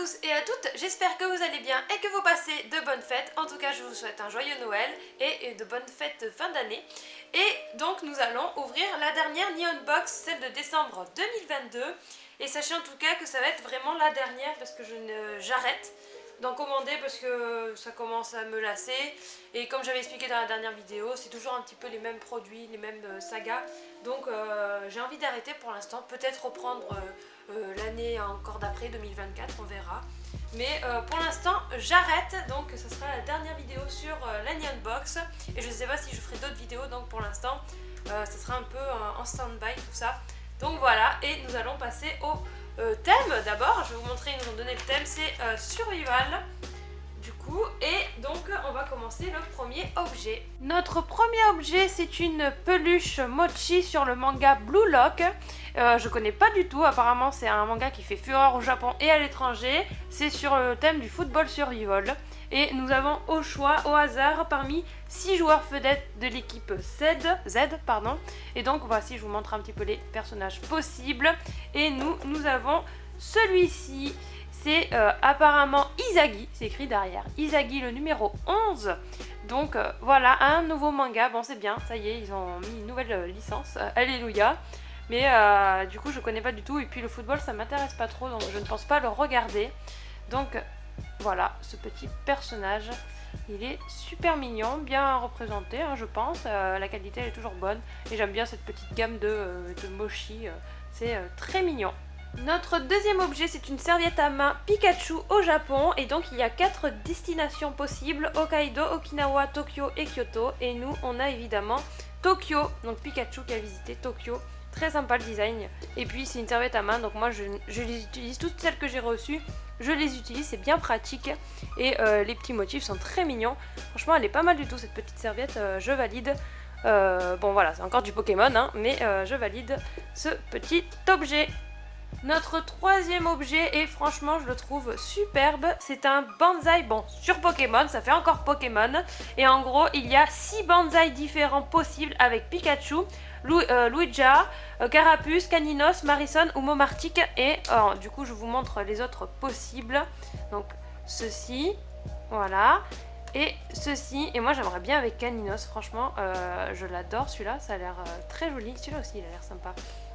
tous et à toutes, j'espère que vous allez bien et que vous passez de bonnes fêtes. En tout cas, je vous souhaite un joyeux Noël et de bonnes fêtes de fin d'année. Et donc nous allons ouvrir la dernière Neon Box, celle de décembre 2022. Et sachez en tout cas que ça va être vraiment la dernière parce que j'arrête d'en commander parce que ça commence à me lasser. Et comme j'avais expliqué dans la dernière vidéo, c'est toujours un petit peu les mêmes produits, les mêmes sagas. Donc j'ai envie d'arrêter pour l'instant, peut-être reprendre l'année encore d'après, 2024, on verra. Mais pour l'instant j'arrête, donc ça sera la dernière vidéo sur la Neon Box. Et je ne sais pas si je ferai d'autres vidéos, donc pour l'instant ça sera un peu en stand-by tout ça. Donc voilà, et nous allons passer au thème d'abord. Je vais vous montrer, ils nous ont donné le thème, c'est survival. Du coup, et donc on va commencer le premier objet. Notre premier objet, c'est une peluche mochi sur le manga Blue Lock. Je connais pas du tout, apparemment c'est un manga qui fait fureur au Japon et à l'étranger. C'est sur le thème du football survival. Et nous avons au choix, au hasard, parmi 6 joueurs vedettes de l'équipe Z. Et donc voici, je vous montre un petit peu les personnages possibles. Et nous avons celui-ci. C'est apparemment Izagi, c'est écrit derrière. Izagi, le numéro 11. Donc voilà, un nouveau manga. Bon, c'est bien, ça y est, ils ont mis une nouvelle licence. Alléluia. Mais du coup, je connais pas du tout. Et puis le football, ça m'intéresse pas trop, donc je ne pense pas le regarder. Donc voilà, ce petit personnage. Il est super mignon, bien représenté, hein, je pense. La qualité, elle est toujours bonne. Et j'aime bien cette petite gamme de mochi. C'est très mignon. Notre deuxième objet, c'est une serviette à main Pikachu au Japon. Et donc il y a 4 destinations possibles: Hokkaido, Okinawa, Tokyo et Kyoto. Et nous, on a évidemment Tokyo. Donc Pikachu qui a visité Tokyo. Très sympa le design. Et puis c'est une serviette à main. Donc moi je les utilise, toutes celles que j'ai reçues. Je les utilise, c'est bien pratique. Et les petits motifs sont très mignons. Franchement, elle est pas mal du tout cette petite serviette. Je valide. Bon voilà, c'est encore du Pokémon, hein, mais je valide ce petit objet. Notre troisième objet, et franchement je le trouve superbe, c'est un bonsaï, bon, sur Pokémon, ça fait encore Pokémon. Et en gros, il y a 6 bonsaïs différents possibles avec Pikachu, Luigia, Carapuce, Caninos, Marison ou Momartic. Et du coup je vous montre les autres possibles. Donc ceci, voilà, et ceci. Et moi j'aimerais bien avec Caninos, franchement je l'adore celui-là, ça a l'air très joli. Celui-là aussi il a l'air sympa.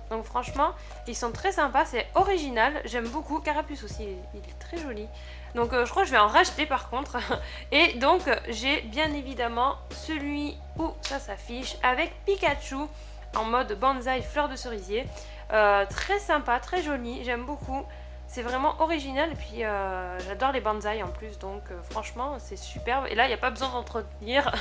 Donc franchement, ils sont très sympas, c'est original, j'aime beaucoup. Carapuce aussi, il est très joli. Donc je crois que je vais en racheter par contre. Et donc j'ai bien évidemment celui où ça s'affiche avec Pikachu en mode bonsaï fleur de cerisier. Très sympa, très joli, j'aime beaucoup. C'est vraiment original et puis j'adore les bonsaïs en plus, donc franchement c'est superbe. Et là il n'y a pas besoin d'entretenir,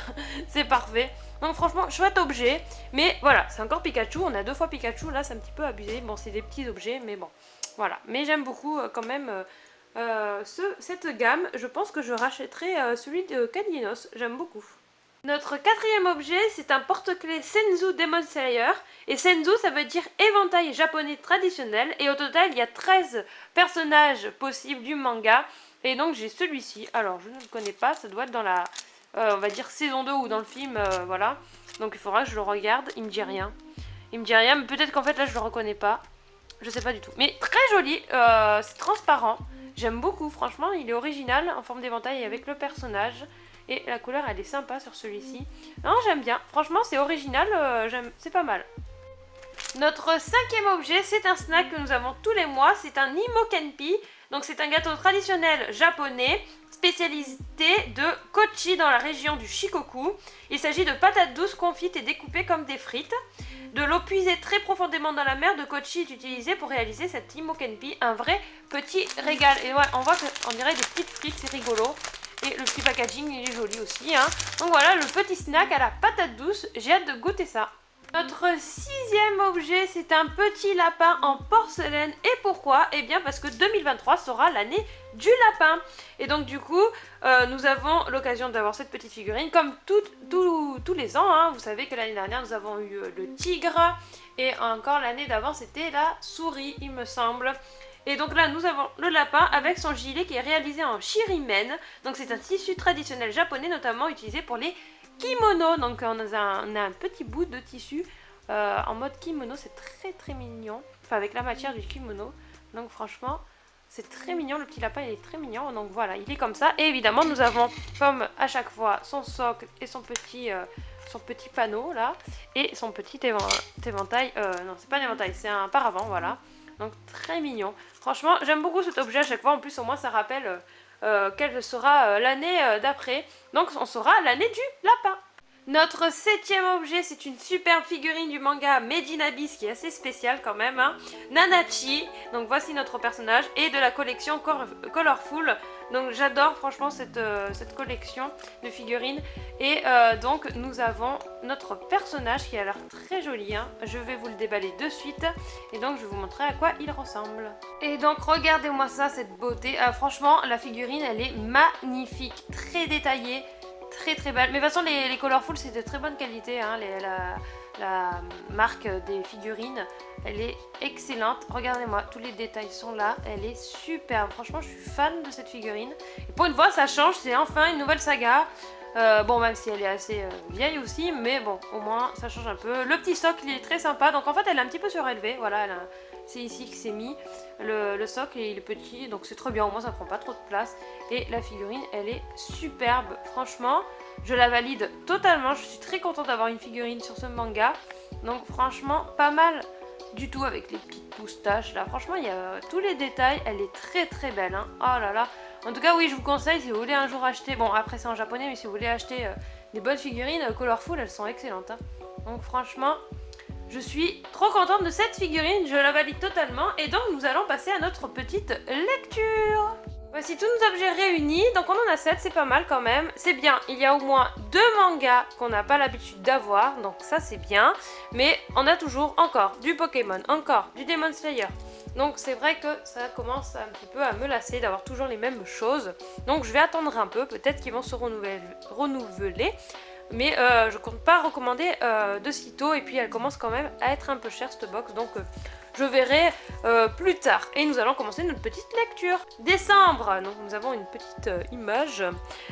c'est parfait. Donc franchement chouette objet, mais voilà, c'est encore Pikachu, on a 2 fois Pikachu, là c'est un petit peu abusé. Bon, c'est des petits objets, mais bon, voilà. Mais j'aime beaucoup quand même cette gamme. Je pense que je rachèterai celui de Caninos, j'aime beaucoup. Notre quatrième objet, c'est un porte-clés Senzu Demon Slayer. Et Senzu, ça veut dire éventail japonais traditionnel. Et au total, il y a 13 personnages possibles du manga. Et donc j'ai celui-ci. Alors, je ne le connais pas, ça doit être dans la, on va dire, saison 2 ou dans le film, voilà. Donc il faudra que je le regarde, il me dit rien. Il me dit rien, mais peut-être qu'en fait là, je le reconnais pas. Je sais pas du tout. Mais très joli, c'est transparent. J'aime beaucoup, franchement, il est original, en forme d'éventail avec le personnage. Et la couleur elle est sympa sur celui-ci. Non, j'aime bien. Franchement c'est original, c'est pas mal. Notre cinquième objet, c'est un snack que nous avons tous les mois. C'est un Imokenpi. Donc c'est un gâteau traditionnel japonais spécialité de Kochi dans la région du Shikoku. Il s'agit de patates douces confites et découpées comme des frites. De l'eau puisée très profondément dans la mer de Kochi est utilisée pour réaliser cet Imokenpi. Un vrai petit régal. Et ouais, on voit qu'on dirait des petites frites, c'est rigolo. Et le petit packaging, il est joli aussi, hein. Donc voilà, le petit snack à la patate douce. J'ai hâte de goûter ça. Notre sixième objet, c'est un petit lapin en porcelaine. Et pourquoi? Eh bien parce que 2023 sera l'année du lapin. Et donc du coup, nous avons l'occasion d'avoir cette petite figurine. Comme tous les ans, hein. Vous savez que l'année dernière, nous avons eu le tigre. Et encore l'année d'avant, c'était la souris, il me semble. Et donc là, nous avons le lapin avec son gilet qui est réalisé en shirimen. Donc c'est un tissu traditionnel japonais, notamment utilisé pour les kimonos. Donc on a un petit bout de tissu en mode kimono. C'est très très mignon. Enfin avec la matière du kimono. Donc franchement, C'est très mignon, le petit lapin il est très mignon, donc voilà, il est comme ça. Et évidemment nous avons comme à chaque fois son socle et son petit panneau là, et son petit éventail, non c'est pas un éventail, c'est un paravent, voilà. Donc très mignon. Franchement j'aime beaucoup cet objet à chaque fois, en plus au moins ça rappelle quelle sera l'année d'après. Donc on sera l'année du lapin. Notre 7e objet, c'est une superbe figurine du manga Made in Abyss qui est assez spéciale quand même, hein. Nanachi, donc voici notre personnage, et de la collection Colorful. Donc j'adore franchement cette collection de figurines. Et donc nous avons notre personnage qui a l'air très joli, hein. Je vais vous le déballer de suite et donc je vais vous montrer à quoi il ressemble. Et donc regardez-moi ça, cette beauté. Franchement la figurine elle est magnifique, très détaillée. Très très belle, mais de toute façon les Colorful c'est de très bonne qualité, hein. La marque des figurines elle est excellente. Regardez-moi, tous les détails sont là, elle est superbe, franchement je suis fan de cette figurine. Et pour une fois ça change, c'est enfin une nouvelle saga. Bon même si elle est assez vieille aussi, mais bon au moins ça change un peu. Le petit socle il est très sympa, donc en fait elle est un petit peu surélevée, voilà, c'est ici que c'est mis. Le socle il est petit, donc c'est très bien, au moins ça prend pas trop de place. Et la figurine elle est superbe, franchement je la valide totalement. Je suis très contente d'avoir une figurine sur ce manga, donc franchement pas mal du tout, avec les petites moustaches là, franchement il y a tous les détails, elle est très très belle, hein. Oh là là, en tout cas oui je vous conseille si vous voulez un jour acheter, bon après c'est en japonais, mais si vous voulez acheter des bonnes figurines Colorful, elles sont excellentes, hein. Donc franchement je suis trop contente de cette figurine, je la valide totalement. Et donc nous allons passer à notre petite lecture. Voici tous nos objets réunis, donc on en a 7, c'est pas mal quand même. C'est bien, il y a au moins 2 mangas qu'on n'a pas l'habitude d'avoir, donc ça c'est bien. Mais on a toujours encore du Pokémon, encore du Demon Slayer. Donc c'est vrai que ça commence un petit peu à me lasser d'avoir toujours les mêmes choses. Donc je vais attendre un peu, peut-être qu'ils vont se renouveler. Mais je compte pas recommander de sitôt, et puis elle commence quand même à être un peu chère cette box, donc je verrai plus tard. Et nous allons commencer notre petite lecture. Décembre, donc nous avons une petite image.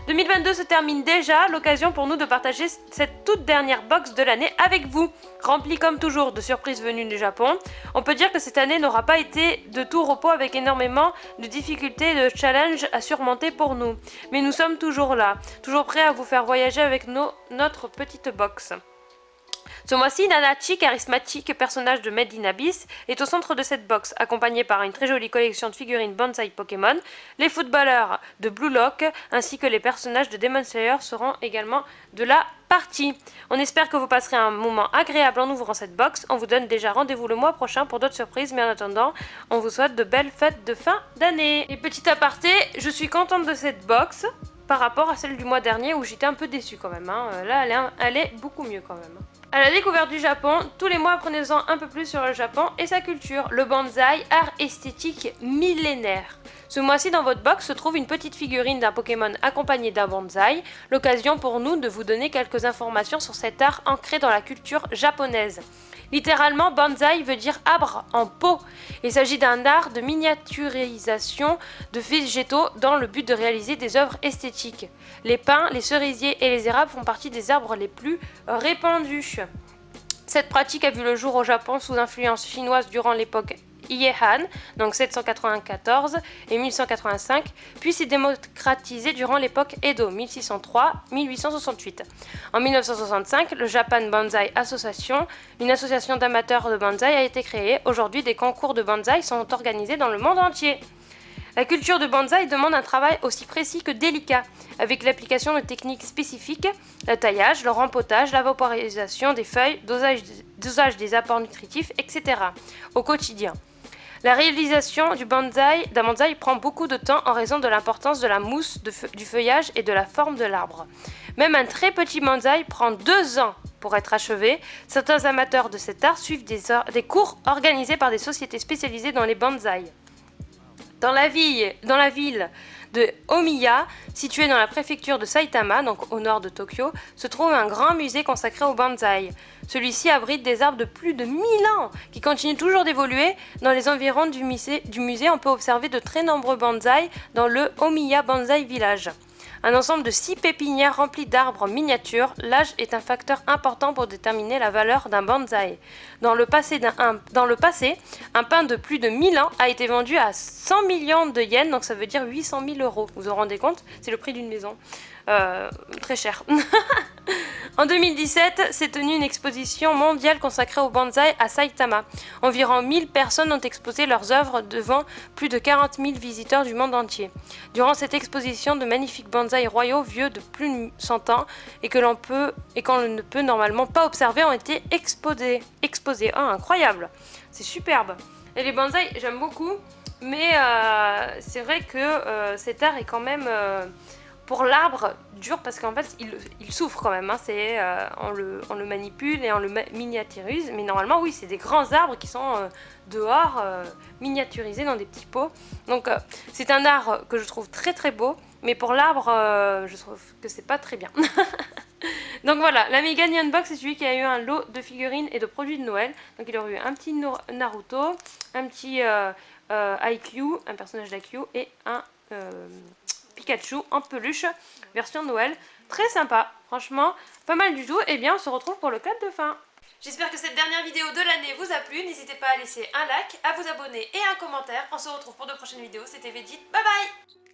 2022 se termine déjà, l'occasion pour nous de partager cette toute dernière box de l'année avec vous. Remplie comme toujours de surprises venues du Japon. On peut dire que cette année n'aura pas été de tout repos, avec énormément de difficultés et de challenges à surmonter pour nous. Mais nous sommes toujours là, toujours prêts à vous faire voyager avec notre petite box. Ce mois-ci, Nanachi, charismatique personnage de Made in Abyss, est au centre de cette box, accompagné par une très jolie collection de figurines Banzai Pokémon. Les footballeurs de Blue Lock ainsi que les personnages de Demon Slayer seront également de la partie. On espère que vous passerez un moment agréable en ouvrant cette box. On vous donne déjà rendez-vous le mois prochain pour d'autres surprises, mais en attendant, on vous souhaite de belles fêtes de fin d'année. Et petit aparté, je suis contente de cette box par rapport à celle du mois dernier où j'étais un peu déçue quand même, hein. Là, elle est beaucoup mieux quand même. À la découverte du Japon, tous les mois apprenez-en un peu plus sur le Japon et sa culture. Le bonsaï, art esthétique millénaire. Ce mois-ci dans votre box se trouve une petite figurine d'un Pokémon accompagnée d'un bonsaï, l'occasion pour nous de vous donner quelques informations sur cet art ancré dans la culture japonaise. Littéralement, bonsaï veut dire arbre en pot. Il s'agit d'un art de miniaturisation de végétaux dans le but de réaliser des œuvres esthétiques. Les pins, les cerisiers et les érables font partie des arbres les plus répandus. Cette pratique a vu le jour au Japon sous influence chinoise durant l'époque Heian, donc 794 et 1185, puis s'est démocratisée durant l'époque Edo, 1603-1868. En 1965, le Japan Banzai Association, une association d'amateurs de bonsaï, a été créée. Aujourd'hui, des concours de bonsaï sont organisés dans le monde entier. La culture de bonsaï demande un travail aussi précis que délicat, avec l'application de techniques spécifiques, le taillage, le rempotage, la vaporisation des feuilles, dosage des apports nutritifs, etc. au quotidien. La réalisation d'un bonsaï prend beaucoup de temps en raison de l'importance de la mousse, du feuillage et de la forme de l'arbre. Même un très petit bonsaï prend 2 ans pour être achevé. Certains amateurs de cet art suivent des cours organisés par des sociétés spécialisées dans les bonsaïs. Dans la ville de Omiya, située dans la préfecture de Saitama, donc au nord de Tokyo, se trouve un grand musée consacré au bonsaï. Celui-ci abrite des arbres de plus de 1000 ans qui continuent toujours d'évoluer. Dans les environs du musée, on peut observer de très nombreux bonsaïs dans le Omiya Bonsai Village. un ensemble de 6 pépinières remplies d'arbres miniatures. L'âge est un facteur important pour déterminer la valeur d'un bonsaï. Dans le passé, un pin de plus de 1000 ans a été vendu à 100 millions de yens, donc ça veut dire 800 000 euros. Vous vous rendez compte? C'est le prix d'une maison. Très cher. En 2017, s'est tenue une exposition mondiale consacrée au bonsaï à Saitama. Environ 1000 personnes ont exposé leurs œuvres devant plus de 40 000 visiteurs du monde entier. Durant cette exposition, de magnifiques bonsaïs royaux vieux de plus de 100 ans et qu'on ne peut normalement pas observer ont été exposés. Oh, incroyable! C'est superbe! Et les bonsaïs, j'aime beaucoup, mais c'est vrai que cet art est quand même... pour l'arbre, dur parce qu'en fait il souffre quand même, hein. On le manipule et on le miniaturise, mais normalement oui c'est des grands arbres qui sont dehors, miniaturisés dans des petits pots. Donc c'est un art que je trouve très très beau, mais pour l'arbre je trouve que c'est pas très bien. Donc voilà, l'Amiga Neon Box c'est celui qui a eu un lot de figurines et de produits de Noël. Donc il aurait eu un petit Naruto, un petit IQ, un personnage d'IQ et un... Pikachu en peluche, version Noël. Très sympa, franchement, pas mal du tout. Et bien, on se retrouve pour le clap de fin. J'espère que cette dernière vidéo de l'année vous a plu. N'hésitez pas à laisser un like, à vous abonner et un commentaire. On se retrouve pour de prochaines vidéos. C'était Veggie, bye bye!